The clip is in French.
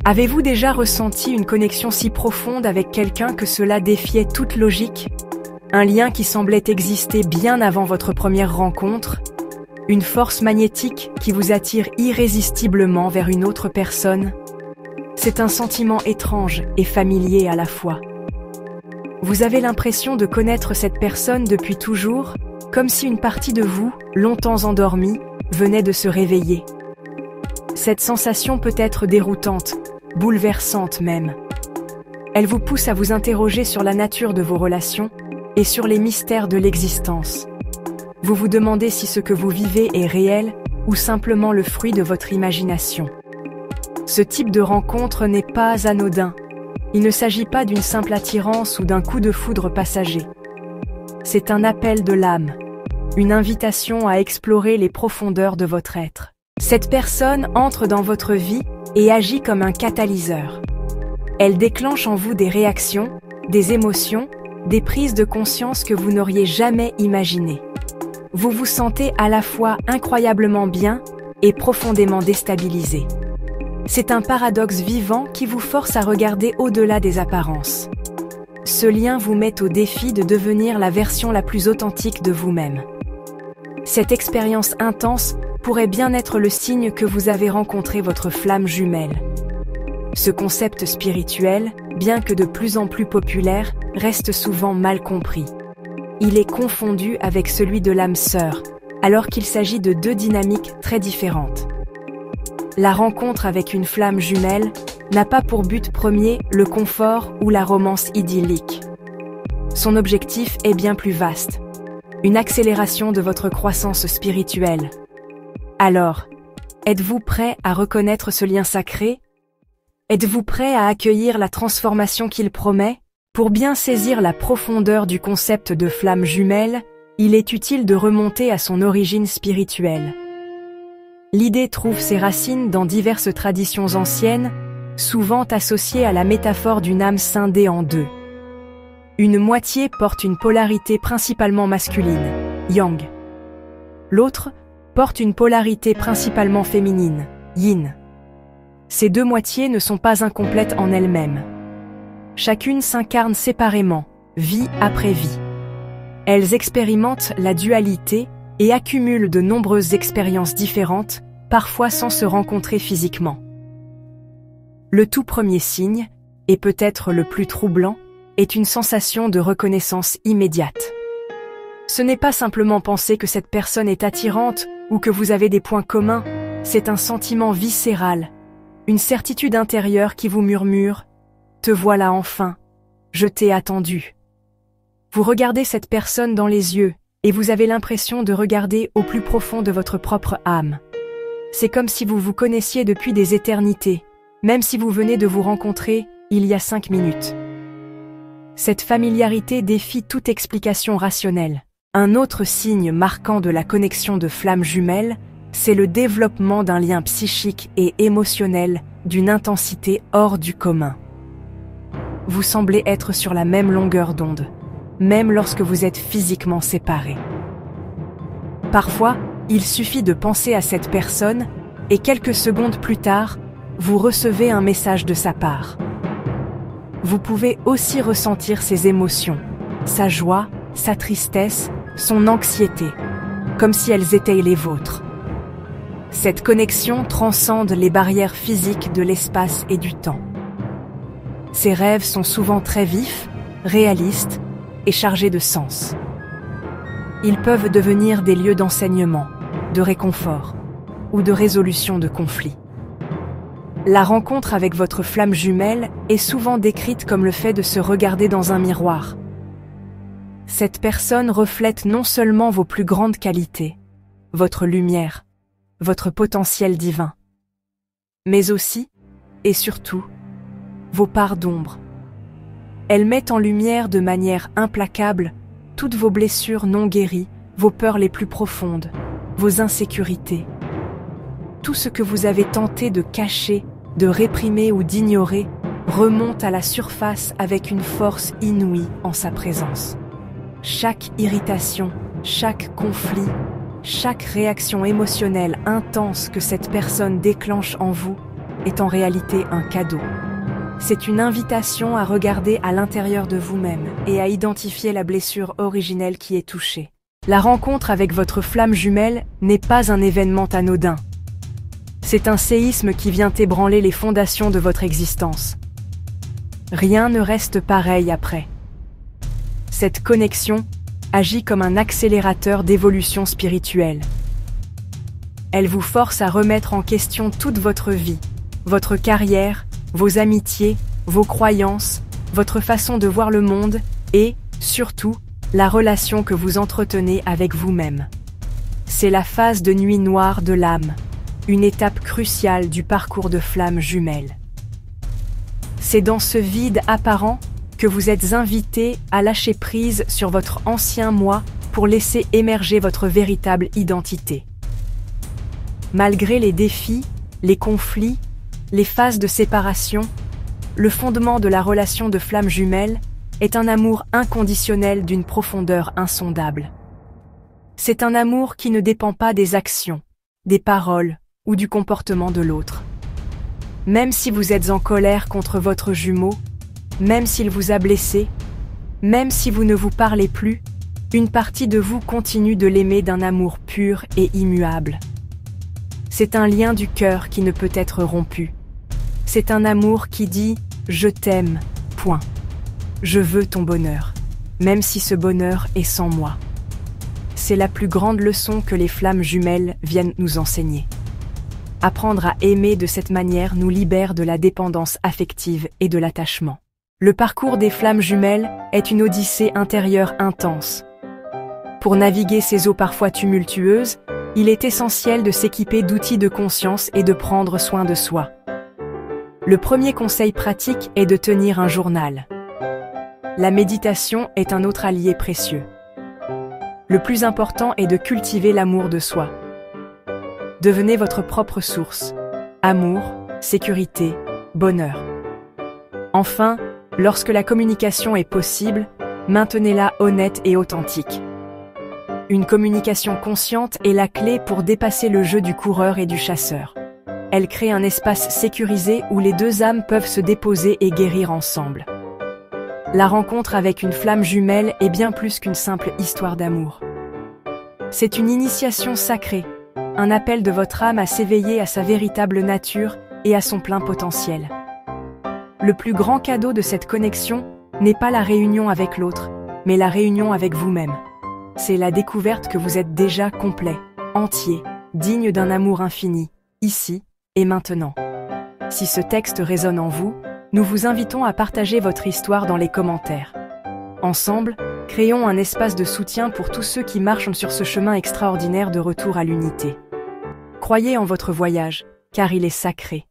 Avez-vous déjà ressenti une connexion si profonde avec quelqu'un que cela défiait toute logique? Un lien qui semblait exister bien avant votre première rencontre? Une force magnétique qui vous attire irrésistiblement vers une autre personne? C'est un sentiment étrange et familier à la fois. Vous avez l'impression de connaître cette personne depuis toujours, comme si une partie de vous, longtemps endormie, venait de se réveiller. Cette sensation peut être déroutante, bouleversante même. Elle vous pousse à vous interroger sur la nature de vos relations et sur les mystères de l'existence. Vous vous demandez si ce que vous vivez est réel ou simplement le fruit de votre imagination. Ce type de rencontre n'est pas anodin. Il ne s'agit pas d'une simple attirance ou d'un coup de foudre passager. C'est un appel de l'âme, une invitation à explorer les profondeurs de votre être. Cette personne entre dans votre vie et agit comme un catalyseur. Elle déclenche en vous des réactions, des émotions, des prises de conscience que vous n'auriez jamais imaginées. Vous vous sentez à la fois incroyablement bien et profondément déstabilisé. C'est un paradoxe vivant qui vous force à regarder au-delà des apparences. Ce lien vous met au défi de devenir la version la plus authentique de vous-même. Cette expérience intense pourrait bien être le signe que vous avez rencontré votre flamme jumelle. Ce concept spirituel, bien que de plus en plus populaire, reste souvent mal compris. Il est confondu avec celui de l'âme sœur, alors qu'il s'agit de deux dynamiques très différentes. La rencontre avec une flamme jumelle n'a pas pour but premier le confort ou la romance idyllique. Son objectif est bien plus vaste, une accélération de votre croissance spirituelle. Alors, êtes-vous prêt à reconnaître ce lien sacré? Êtes-vous prêt à accueillir la transformation qu'il promet? Pour bien saisir la profondeur du concept de flamme jumelle, il est utile de remonter à son origine spirituelle. L'idée trouve ses racines dans diverses traditions anciennes, souvent associées à la métaphore d'une âme scindée en deux. Une moitié porte une polarité principalement masculine, yang. L'autre porte une polarité principalement féminine, yin. Ces deux moitiés ne sont pas incomplètes en elles-mêmes. Chacune s'incarne séparément, vie après vie. Elles expérimentent la dualité et accumulent de nombreuses expériences différentes, parfois sans se rencontrer physiquement. Le tout premier signe, et peut-être le plus troublant, est une sensation de reconnaissance immédiate. Ce n'est pas simplement penser que cette personne est attirante ou que vous avez des points communs, c'est un sentiment viscéral, une certitude intérieure qui vous murmure « Te voilà enfin, je t'ai attendu ». Vous regardez cette personne dans les yeux et vous avez l'impression de regarder au plus profond de votre propre âme. C'est comme si vous vous connaissiez depuis des éternités, même si vous venez de vous rencontrer il y a 5 minutes. Cette familiarité défie toute explication rationnelle. Un autre signe marquant de la connexion de flammes jumelles, c'est le développement d'un lien psychique et émotionnel d'une intensité hors du commun. Vous semblez être sur la même longueur d'onde, même lorsque vous êtes physiquement séparés. Parfois, il suffit de penser à cette personne et quelques secondes plus tard, vous recevez un message de sa part. Vous pouvez aussi ressentir ses émotions, sa joie, sa tristesse, son anxiété, comme si elles étaient les vôtres. Cette connexion transcende les barrières physiques de l'espace et du temps. Ces rêves sont souvent très vifs, réalistes et chargés de sens. Ils peuvent devenir des lieux d'enseignement, de réconfort ou de résolution de conflits. La rencontre avec votre flamme jumelle est souvent décrite comme le fait de se regarder dans un miroir. Cette personne reflète non seulement vos plus grandes qualités, votre lumière, votre potentiel divin, mais aussi, et surtout, vos parts d'ombre. Elle met en lumière de manière implacable toutes vos blessures non guéries, vos peurs les plus profondes, vos insécurités. Tout ce que vous avez tenté de cacher, de réprimer ou d'ignorer remonte à la surface avec une force inouïe en sa présence. Chaque irritation, chaque conflit, chaque réaction émotionnelle intense que cette personne déclenche en vous est en réalité un cadeau. C'est une invitation à regarder à l'intérieur de vous-même et à identifier la blessure originelle qui est touchée. La rencontre avec votre flamme jumelle n'est pas un événement anodin. C'est un séisme qui vient ébranler les fondations de votre existence. Rien ne reste pareil après. Cette connexion agit comme un accélérateur d'évolution spirituelle. Elle vous force à remettre en question toute votre vie, votre carrière, vos amitiés, vos croyances, votre façon de voir le monde et, surtout, la relation que vous entretenez avec vous-même. C'est la phase de nuit noire de l'âme, une étape cruciale du parcours de flamme jumelle. C'est dans ce vide apparent que vous êtes invité à lâcher prise sur votre ancien moi pour laisser émerger votre véritable identité. Malgré les défis, les conflits, les phases de séparation, le fondement de la relation de flamme jumelle est un amour inconditionnel d'une profondeur insondable. C'est un amour qui ne dépend pas des actions, des paroles ou du comportement de l'autre. Même si vous êtes en colère contre votre jumeau, même s'il vous a blessé, même si vous ne vous parlez plus, une partie de vous continue de l'aimer d'un amour pur et immuable. C'est un lien du cœur qui ne peut être rompu. C'est un amour qui dit « Je t'aime, point. Je veux ton bonheur, même si ce bonheur est sans moi. » C'est la plus grande leçon que les flammes jumelles viennent nous enseigner. Apprendre à aimer de cette manière nous libère de la dépendance affective et de l'attachement. Le parcours des flammes jumelles est une odyssée intérieure intense. Pour naviguer ces eaux parfois tumultueuses, il est essentiel de s'équiper d'outils de conscience et de prendre soin de soi. Le premier conseil pratique est de tenir un journal. La méditation est un autre allié précieux. Le plus important est de cultiver l'amour de soi. Devenez votre propre source. Amour, sécurité, bonheur. Enfin, lorsque la communication est possible, maintenez-la honnête et authentique. Une communication consciente est la clé pour dépasser le jeu du coureur et du chasseur. Elle crée un espace sécurisé où les deux âmes peuvent se déposer et guérir ensemble. La rencontre avec une flamme jumelle est bien plus qu'une simple histoire d'amour. C'est une initiation sacrée, un appel de votre âme à s'éveiller à sa véritable nature et à son plein potentiel. Le plus grand cadeau de cette connexion n'est pas la réunion avec l'autre, mais la réunion avec vous-même. C'est la découverte que vous êtes déjà complet, entier, digne d'un amour infini, ici et maintenant. Si ce texte résonne en vous, nous vous invitons à partager votre histoire dans les commentaires. Ensemble, créons un espace de soutien pour tous ceux qui marchent sur ce chemin extraordinaire de retour à l'unité. Croyez en votre voyage, car il est sacré.